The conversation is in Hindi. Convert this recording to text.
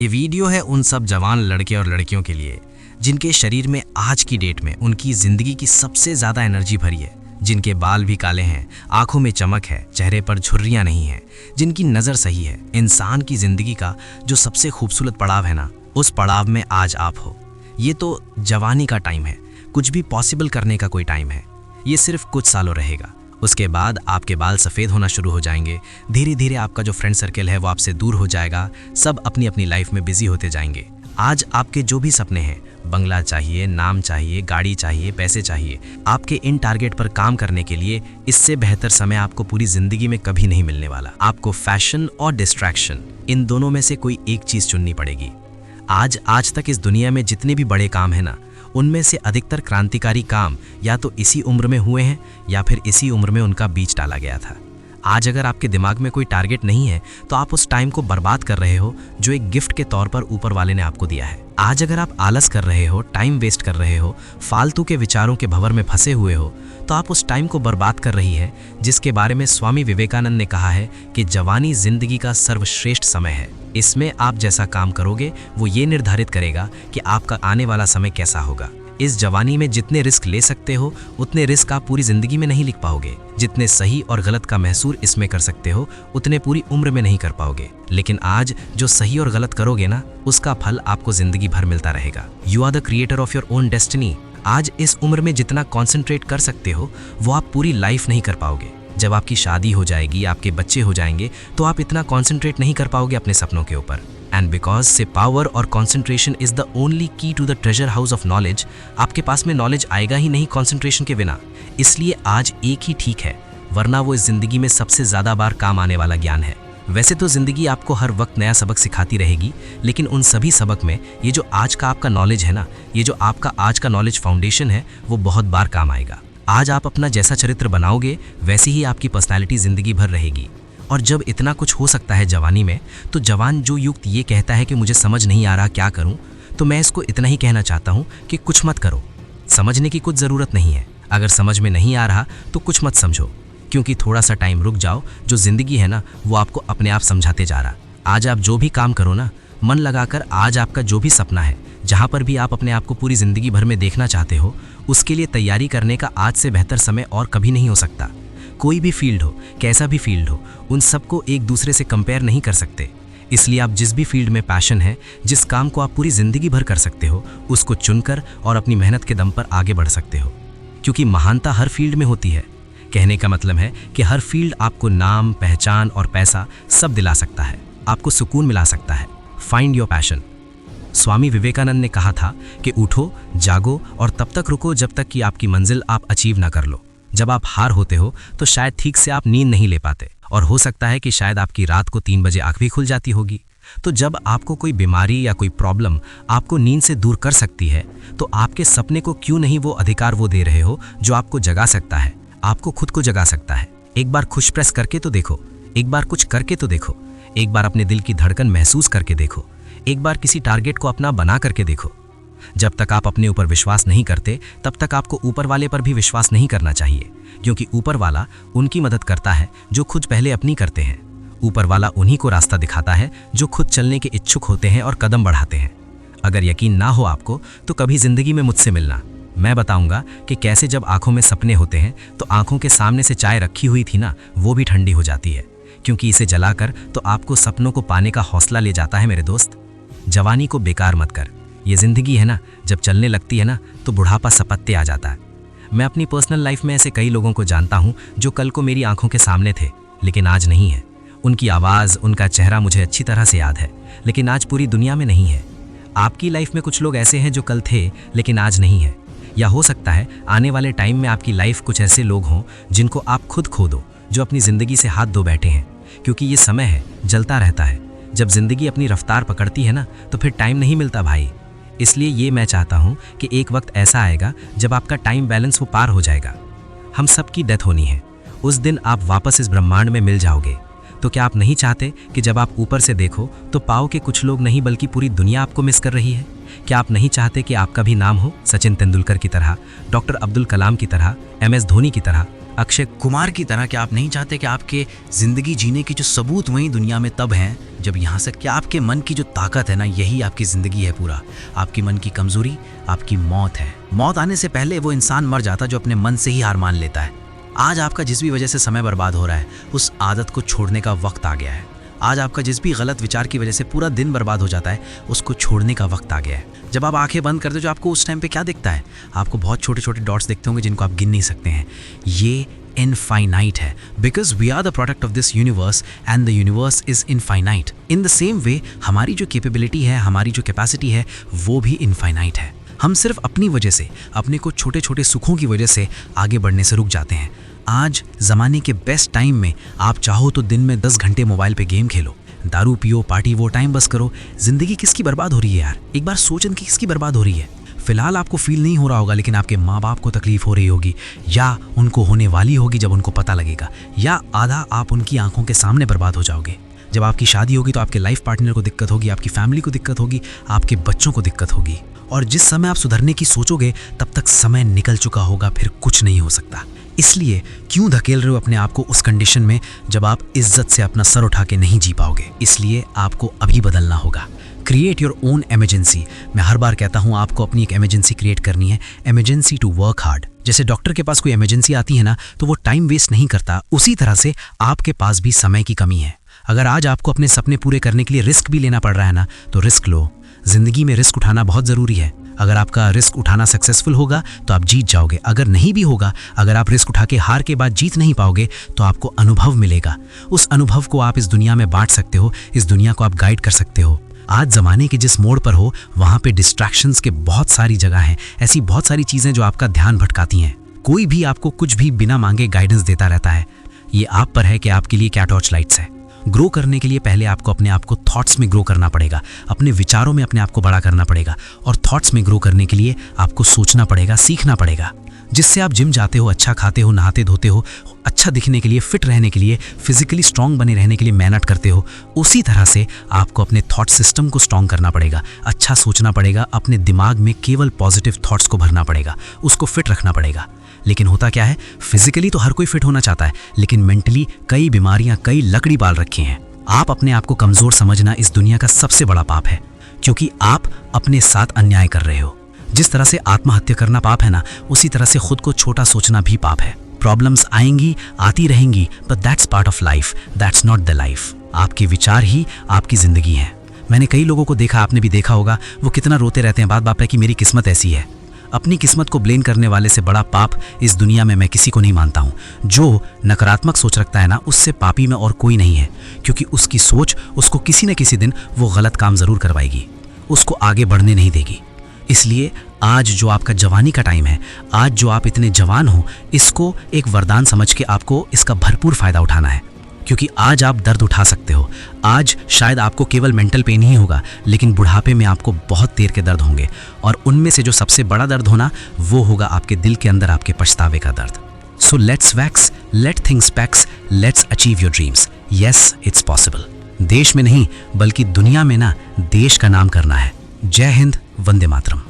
ये वीडियो है उन सब जवान लड़के और लड़कियों के लिए जिनके शरीर में आज की डेट में उनकी ज़िंदगी की सबसे ज़्यादा एनर्जी भरी है, जिनके बाल भी काले हैं, आंखों में चमक है, चेहरे पर झुर्रियाँ नहीं हैं, जिनकी नज़र सही है। इंसान की ज़िंदगी का जो सबसे खूबसूरत पड़ाव है ना, उस पड़ाव में आज आप हो। ये तो जवानी का टाइम है, कुछ भी पॉसिबल करने का कोई टाइम है। ये सिर्फ कुछ सालों रहेगा, उसके बाद आपके बाल सफ़ेद होना शुरू हो जाएंगे। धीरे धीरे आपका जो फ्रेंड सर्कल है वो आपसे दूर हो जाएगा। सब अपनी अपनी लाइफ में बिजी होते जाएंगे। आज आपके जो भी सपने हैं, बंगला चाहिए, नाम चाहिए, गाड़ी चाहिए, पैसे चाहिए, आपके इन टारगेट पर काम करने के लिए इससे बेहतर समय आपको पूरी जिंदगी में कभी नहीं मिलने वाला। आपको फैशन और डिस्ट्रैक्शन, इन दोनों में से कोई एक चीज़ चुननी पड़ेगी। आज तक इस दुनिया में जितने भी बड़े काम हैं ना, उनमें से अधिकतर क्रांतिकारी काम या तो इसी उम्र में हुए हैं या फिर इसी उम्र में उनका बीज डाला गया था। आज अगर आपके दिमाग में कोई टारगेट नहीं है तो आप उस टाइम को बर्बाद कर रहे हो जो एक गिफ्ट के तौर पर ऊपर वाले ने आपको दिया है। आज अगर आप आलस कर रहे हो, टाइम वेस्ट कर रहे हो, फालतू के विचारों के भंवर में फंसे हुए हो, तो आप उस टाइम को बर्बाद कर रही है जिसके बारे में स्वामी विवेकानंद ने कहा है कि जवानी जिंदगी का सर्वश्रेष्ठ समय है। इसमें आप जैसा काम करोगे वो ये निर्धारित करेगा कि आपका आने वाला समय कैसा होगा। इस जवानी में जितने रिस्क ले सकते हो उतने रिस्क आप पूरी जिंदगी में नहीं लिख पाओगे। जितने सही और गलत का महसूर इसमें कर सकते हो उतने पूरी उम्र में नहीं कर पाओगे। लेकिन आज जो सही और गलत करोगे ना, उसका फल आपको जिंदगी भर मिलता रहेगा। You are the creator of your own destiny. आज इस उम्र में जितना कॉन्सेंट्रेट कर सकते हो वो आप पूरी लाइफ नहीं कर पाओगे। जब आपकी शादी हो जाएगी, आपके बच्चे हो जाएंगे, तो आप इतना कॉन्सेंट्रेट नहीं कर पाओगे अपने सपनों के ऊपर। एंड बिकॉज से पावर और concentration is the only key to the treasure house of knowledge. आपके पास में नॉलेज आएगा ही नहीं कॉन्सेंट्रेशन के बिना। इसलिए आज एक ही ठीक है, वरना वो इस जिंदगी में सबसे ज्यादा बार काम आने वाला ज्ञान है। वैसे तो जिंदगी आपको हर वक्त नया सबक सिखाती रहेगी, लेकिन उन सभी सबक में ये जो आज का आपका नॉलेज है ना, ये जो आपका आज का नॉलेज फाउंडेशन है, वो बहुत बार काम आएगा। आज आप अपना जैसा चरित्र बनाओगे वैसी ही आपकी पर्सनैलिटी जिंदगी भर रहेगी। और जब इतना कुछ हो सकता है जवानी में, तो जवान जो युक्त ये कहता है कि मुझे समझ नहीं आ रहा क्या करूं, तो मैं इसको इतना ही कहना चाहता हूं कि कुछ मत करो। समझने की कुछ ज़रूरत नहीं है। अगर समझ में नहीं आ रहा तो कुछ मत समझो, क्योंकि थोड़ा सा टाइम रुक जाओ। जो ज़िंदगी है ना, वो आपको अपने आप समझाते जा रहा। आज आप जो भी काम करो ना, मन लगाकर, आज आपका जो भी सपना है, जहाँ पर भी आप अपने आप को पूरी ज़िंदगी भर में देखना चाहते हो, उसके लिए तैयारी करने का आज से बेहतर समय और कभी नहीं हो सकता। कोई भी फील्ड हो, कैसा भी फील्ड हो, उन सबको एक दूसरे से कंपेयर नहीं कर सकते। इसलिए आप जिस भी फील्ड में पैशन है, जिस काम को आप पूरी ज़िंदगी भर कर सकते हो, उसको चुनकर और अपनी मेहनत के दम पर आगे बढ़ सकते हो। क्योंकि महानता हर फील्ड में होती है। कहने का मतलब है कि हर फील्ड आपको नाम, पहचान और पैसा सब दिला सकता है, आपको सुकून मिला सकता है। Find your passion. Swami Vivekananda ने कहा था कि उठो, जागो और तब तक रुको जब तक कि आपकी मंजिल आप अचीव ना कर लो। जब आप हार होते हो तो शायद ठीक से आप नींद नहीं ले पाते, और हो सकता है कि शायद आपकी रात को 3 बजे आंख भी खुल जाती होगी। तो जब आपको कोई बीमारी या कोई प्रॉब्लम आपको नींद से दूर कर सकती है, तो आपके सपने को क्यों नहीं वो अधिकार वो दे रहे हो जो आपको जगा सकता है, आपको खुद को जगा सकता है। एक बार खुश प्रेस करके तो देखो, एक बार कुछ करके तो देखो, एक बार अपने दिल की धड़कन महसूस करके देखो, एक बार किसी टारगेट को अपना बना करके देखो। जब तक आप अपने ऊपर विश्वास नहीं करते, तब तक आपको ऊपर वाले पर भी विश्वास नहीं करना चाहिए, क्योंकि ऊपर वाला उनकी मदद करता है जो खुद पहले अपनी करते हैं। ऊपर वाला उन्हीं को रास्ता दिखाता है जो खुद चलने के इच्छुक होते हैं और कदम बढ़ाते हैं। अगर यकीन ना हो आपको, तो कभी जिंदगी में मुझसे मिलना। मैं बताऊंगा कि कैसे जब आंखों में सपने होते हैं तो आंखों के सामने से चाय रखी हुई थी ना, वो भी ठंडी हो जाती है, क्योंकि इसे जलाकर तो आपको सपनों को पाने का हौसला ले जाता है। मेरे दोस्त, जवानी को बेकार मत कर। ये ज़िंदगी है ना, जब चलने लगती है ना, तो बुढ़ापा सपत्ते आ जाता है। मैं अपनी पर्सनल लाइफ में ऐसे कई लोगों को जानता हूँ जो कल को मेरी आंखों के सामने थे, लेकिन आज नहीं है। उनकी आवाज़, उनका चेहरा मुझे अच्छी तरह से याद है, लेकिन आज पूरी दुनिया में नहीं है। आपकी लाइफ में कुछ लोग ऐसे हैं जो कल थे लेकिन आज नहीं है। या हो सकता है आने वाले टाइम में आपकी लाइफ कुछ ऐसे लोग हों जिनको आप खुद खो दो, जो अपनी ज़िंदगी से हाथ धो बैठे हैं। क्योंकि ये समय है, जलता रहता है। जब ज़िंदगी अपनी रफ्तार पकड़ती है ना, तो फिर टाइम नहीं मिलता भाई। इसलिए ये मैं चाहता हूँ कि एक वक्त ऐसा आएगा जब आपका टाइम बैलेंस वो पार हो जाएगा। हम सब की डेथ होनी है, उस दिन आप वापस इस ब्रह्मांड में मिल जाओगे। तो क्या आप नहीं चाहते कि जब आप ऊपर से देखो तो पाओ कि कुछ लोग नहीं बल्कि पूरी दुनिया आपको मिस कर रही है? क्या आप नहीं चाहते कि आपका भी नाम हो सचिन तेंदुलकर की तरह, डॉक्टर अब्दुल कलाम की तरह, MS धोनी की तरह, अक्षय कुमार की तरह क्या आप नहीं चाहते कि आपके ज़िंदगी जीने के जो सबूत वहीं दुनिया में तब हैं जब यहाँ से क्या आपके मन की जो ताकत है ना, यही आपकी ज़िंदगी है पूरा। आपकी मन की कमज़ोरी आपकी मौत है। मौत आने से पहले वो इंसान मर जाता जो अपने मन से ही हार मान लेता है। आज आपका जिस भी वजह से समय बर्बाद हो रहा है, उस आदत को छोड़ने का वक्त आ गया है। आज आपका जिस भी गलत विचार की वजह से पूरा दिन बर्बाद हो जाता है, उसको छोड़ने का वक्त आ गया है। जब आप आंखें बंद करते हो, जो आपको उस टाइम पे क्या दिखता है? आपको बहुत छोटे छोटे डॉट्स दिखते होंगे जिनको आप गिन नहीं सकते हैं। ये इनफाइनाइट है, because we are the product of this universe and the universe is infinite. In the same way हमारी जो कैपेबिलिटी है, हमारी जो कैपेसिटी है, वो भी इनफाइनाइट है। हम सिर्फ अपनी वजह से, अपने को छोटे छोटे सुखों की वजह से आगे बढ़ने से रुक जाते हैं। आज ज़माने के बेस्ट टाइम में आप चाहो तो दिन में 10 घंटे मोबाइल पे गेम खेलो, दारू पियो, पार्टी वो टाइम बस करो। ज़िंदगी किसकी बर्बाद हो रही है यार? एक बार सोचन कि किसकी बर्बाद हो रही है। फिलहाल आपको फील नहीं हो रहा होगा, लेकिन आपके माँ बाप को तकलीफ हो रही होगी, या उनको होने वाली होगी जब उनको पता लगेगा, या आधा आप उनकी आंखों के सामने बर्बाद हो जाओगे। जब आपकी शादी होगी तो आपके लाइफ पार्टनर को दिक्कत होगी, आपकी फैमिली को दिक्कत होगी, आपके बच्चों को दिक्कत होगी। और जिस समय आप सुधरने की सोचोगे तब तक समय निकल चुका होगा, फिर कुछ नहीं हो सकता। इसलिए क्यों धकेल रहे हो अपने आप को उस कंडीशन में जब आप इज्जत से अपना सर उठा के नहीं जी पाओगे? इसलिए आपको अभी बदलना होगा। Create your own emergency. मैं हर बार कहता हूँ आपको अपनी एक एमरजेंसी क्रिएट करनी है, एमरजेंसी टू वर्क हार्ड। जैसे डॉक्टर के पास कोई इमरजेंसी आती है ना, तो वो टाइम वेस्ट नहीं करता, उसी तरह से आपके पास भी समय की कमी है। अगर आज आपको अपने सपने पूरे करने के लिए रिस्क भी लेना पड़ रहा है ना, तो रिस्क लो। जिंदगी में रिस्क उठाना बहुत ज़रूरी है। अगर आपका रिस्क उठाना सक्सेसफुल होगा तो आप जीत जाओगे। अगर नहीं भी होगा, अगर आप रिस्क उठा के हार के बाद जीत नहीं पाओगे, तो आपको अनुभव मिलेगा। उस अनुभव को आप इस दुनिया में बांट सकते हो, इस दुनिया को आप गाइड कर सकते हो। आज ज़माने के जिस मोड़ पर हो, वहाँ पे डिस्ट्रैक्शंस के बहुत सारी जगह हैं, ऐसी बहुत सारी चीज़ें जो आपका ध्यान भटकाती हैं। कोई भी आपको कुछ भी बिना मांगे गाइडेंस देता रहता है। ये आप पर है कि आपके लिए क्या टॉर्च लाइट्स है। ग्रो करने के लिए पहले आपको अपने आप को थॉट्स में ग्रो करना पड़ेगा, अपने विचारों में अपने आप को बड़ा करना पड़ेगा। और थॉट्स में ग्रो करने के लिए आपको सोचना पड़ेगा, सीखना पड़ेगा। जिससे आप जिम जाते हो, अच्छा खाते हो, नहाते धोते हो, अच्छा दिखने के लिए, फिट रहने के लिए, फिजिकली स्ट्रांग बने रहने के लिए मेहनत करते हो, उसी तरह से आपको अपने थॉट सिस्टम को स्ट्रांग करना पड़ेगा, अच्छा सोचना पड़ेगा, अपने दिमाग में केवल पॉजिटिव थॉट्स को भरना पड़ेगा, उसको फिट रखना पड़ेगा। लेकिन होता क्या है, फिजिकली तो हर कोई फिट होना चाहता है, लेकिन मेंटली कई बीमारियां, कई लकड़ी पाल रखी हैं। आप अपने आप को कमज़ोर समझना इस दुनिया का सबसे बड़ा पाप है, क्योंकि आप अपने साथ अन्याय कर रहे हो। जिस तरह से आत्महत्या करना पाप है ना, उसी तरह से खुद को छोटा सोचना भी पाप है। प्रॉब्लम्स आएंगी, आती रहेंगी, but that's part of life, that's not the life. आपके विचार ही आपकी ज़िंदगी है। मैंने कई लोगों को देखा, आपने भी देखा होगा, वो कितना रोते रहते हैं बात बात पे कि मेरी किस्मत ऐसी है। अपनी किस्मत को ब्लेम करने वाले से बड़ा पाप इस दुनिया में मैं किसी को नहीं मानता हूँ। जो नकारात्मक सोच रखता है ना, उससे पापी में और कोई नहीं है, क्योंकि उसकी सोच उसको किसी न किसी दिन वो गलत काम ज़रूर करवाएगी, उसको आगे बढ़ने नहीं देगी। इसलिए आज जो आपका जवानी का टाइम है, आज जो आप इतने जवान हो, इसको एक वरदान समझ के आपको इसका भरपूर फ़ायदा उठाना है, क्योंकि आज आप दर्द उठा सकते हो। आज शायद आपको केवल मेंटल पेन ही होगा, लेकिन बुढ़ापे में आपको बहुत देर के दर्द होंगे, और उनमें से जो सबसे बड़ा दर्द होना, वो होगा आपके दिल के अंदर आपके पछतावे का दर्द। So let's wax, let things PACS, let's achieve your dreams. Yes, it's possible. देश में नहीं बल्कि दुनिया में ना देश का नाम करना है। जय हिंद, वंदे मातरम।